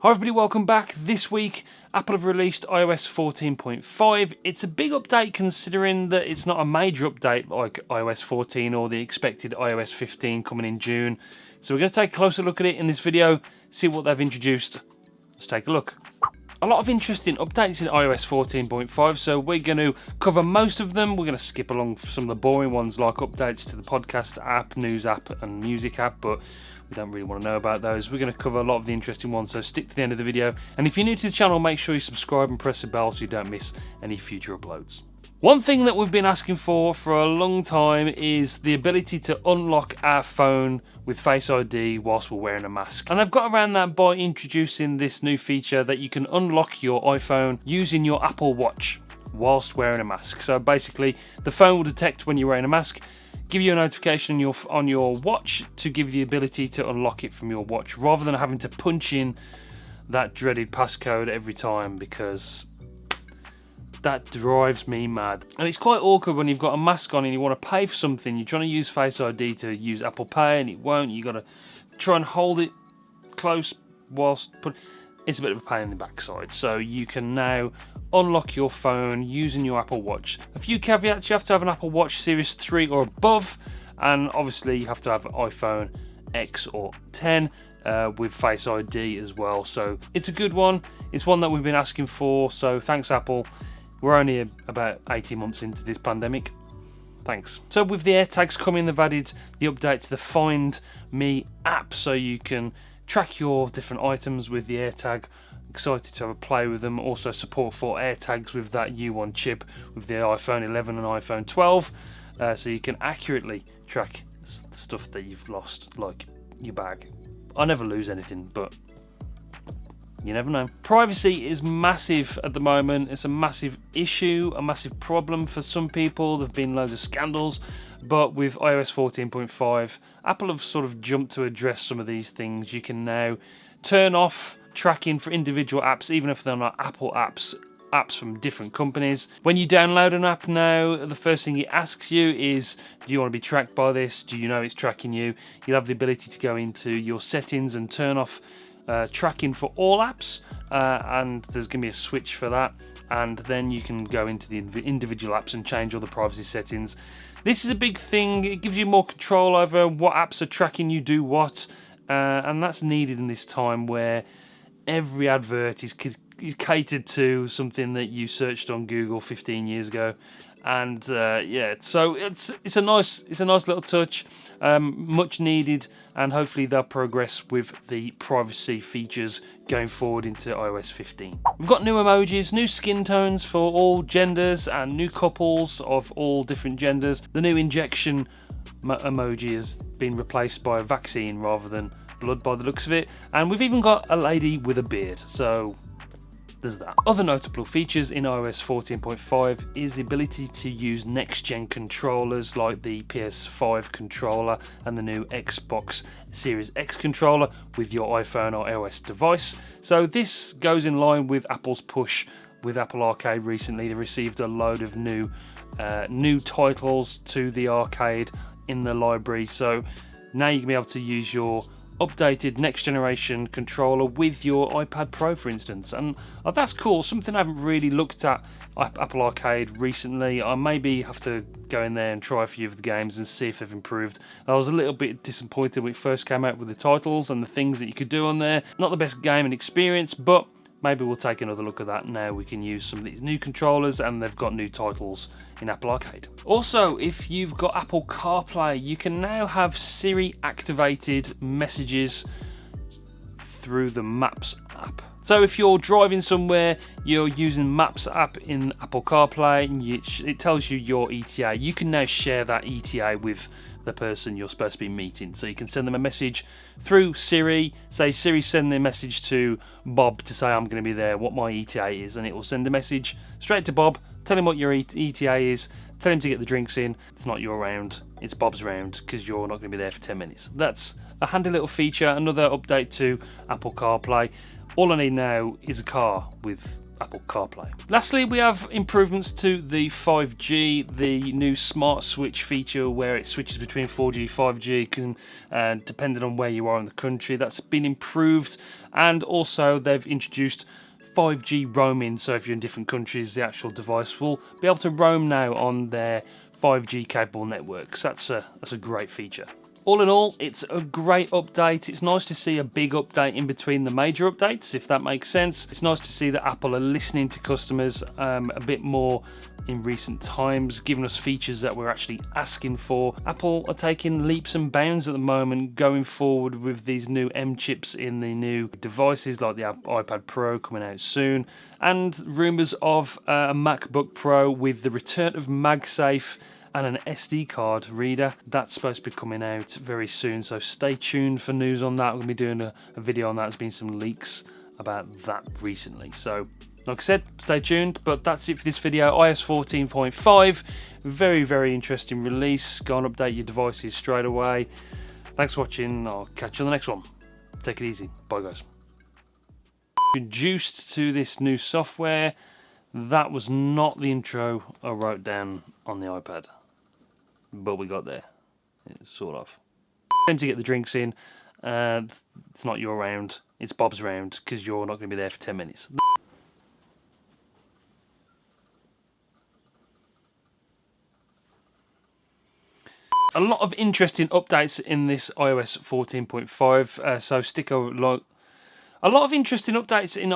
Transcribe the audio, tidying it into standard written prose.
Hi everybody, welcome back. This week, Apple have released iOS 14.5. It's a big update considering that it's not a major update like iOS 14 or the expected iOS 15 coming in June. So we're going to take a closer look at it in this video, see what they've introduced. Let's take a look. A lot of interesting updates in iOS 14.5, so we're going to cover most of them. We're going to skip along some of the boring ones like updates to the podcast app, news app and music app, but we don't really want to know about those. We're going to cover a lot of the interesting ones, so stick to the end of the video. And if you're new to the channel, make sure you subscribe and press the bell so you don't miss any future uploads. One thing that we've been asking for a long time is the ability to unlock our phone with Face ID whilst we're wearing a mask. And they've got around that by introducing this new feature that you can unlock your iPhone using your Apple Watch whilst wearing a mask. So basically, the phone will detect when you're wearing a mask, give you a notification on your watch to give you the ability to unlock it from your watch, rather than having to punch in that dreaded passcode every time, because that drives me mad. And it's quite awkward when you've got a mask on and you want to pay for something. You're trying to use Face ID to use Apple Pay and it won't. You got to try and hold it close whilst it's a bit of a pain in the backside. So you can now unlock your phone using your Apple Watch. A few caveats: you have to have an Apple Watch Series 3 or above, and obviously you have to have an iPhone X or 10 with Face ID as well. So it's a good one. It's one that we've been asking for, so thanks Apple. We're only about 18 months into this pandemic. Thanks. So with the AirTags coming, they've added the update to the Find Me app, so you can track your different items with the AirTag. Excited to have a play with them. Also support for AirTags with that U1 chip with the iPhone 11 and iPhone 12, so you can accurately track stuff that you've lost, like your bag. I never lose anything, but you never know. Privacy is massive at the moment. It's a massive issue, a massive problem for some people. There have been loads of scandals, but with iOS 14.5, Apple have sort of jumped to address some of these things. You can now turn off tracking for individual apps, even if they're not Apple apps from different companies. When you download an app now, the first thing it asks you is, do you want to be tracked by this? Do you know it's tracking you? You'll have the ability to go into your settings and turn off tracking for all apps, and there's going to be a switch for that, and then you can go into the individual apps and change all the privacy settings. This is a big thing. It gives you more control over what apps are tracking you do what, and that's needed in this time where every advert is catered to something that you searched on Google 15 years ago. And yeah, so it's a nice little touch, much needed, and hopefully they'll progress with the privacy features going forward into iOS 15. We've got new emojis, new skin tones for all genders, and new couples of all different genders. The new injection emoji has been replaced by a vaccine rather than blood by the looks of it, and we've even got a lady with a beard, so there's that. Other notable features in iOS 14.5 is the ability to use next-gen controllers like the PS5 controller and the new Xbox Series X controller with your iPhone or iOS device. So this goes in line with Apple's push with Apple Arcade. Recently they received a load of new titles to the arcade in the library, so now you can be able to use your updated next generation controller with your iPad Pro, for instance, and that's cool. Something I haven't really looked at Apple Arcade recently. I maybe have to go in there and try a few of the games and see if they've improved. I was a little bit disappointed when it first came out with the titles and the things that you could do on there. Not the best gaming experience, but maybe we'll take another look at that now. We can use some of these new controllers and they've got new titles in Apple Arcade. Also, if you've got Apple CarPlay, you can now have Siri activated messages through the Maps app. So if you're driving somewhere, you're using Maps app in Apple CarPlay, and it tells you your ETA. You can now share that ETA with the person you're supposed to be meeting. So you can send them a message through Siri, say Siri send a message to Bob to say I'm going to be there, what my ETA is, and it will send a message straight to Bob, tell him what your ETA is, tell him to get the drinks in. It's not your round, it's Bob's round, because you're not going to be there for 10 minutes. That's a handy little feature, another update to Apple CarPlay. All I need now is a car with Apple CarPlay. Lastly, we have improvements to the 5G, the new smart switch feature where it switches between 4G, 5G, depending on where you are in the country. That's been improved, and also they've introduced 5G roaming, so if you're in different countries, the actual device will be able to roam now on their 5G capable networks. That's a great feature. All in all, it's a great update. It's nice to see a big update in between the major updates, if that makes sense. It's nice to see that Apple are listening to customers a bit more in recent times, giving us features that we're actually asking for. Apple are taking leaps and bounds at the moment, going forward with these new M chips in the new devices, like the iPad Pro coming out soon, and rumours of a MacBook Pro with the return of MagSafe and an SD card reader. That's supposed to be coming out very soon, so stay tuned for news on that. We're going to be doing a video on that. There's been some leaks about that recently, so like I said, stay tuned. But that's it for this video. iOS 14.5, very interesting release. Go and update your devices straight away. Thanks for watching. I'll catch you on the next one. Take it easy. Bye guys. Introduced to this new software. That was not the intro I wrote down on the iPad, but we got there, sort of. Time to get the drinks in. It's not your round, it's Bob's round, because you're not going to be there for 10 minutes. A lot of interesting updates in this iOS 14.5, so stick a lot of interesting updates in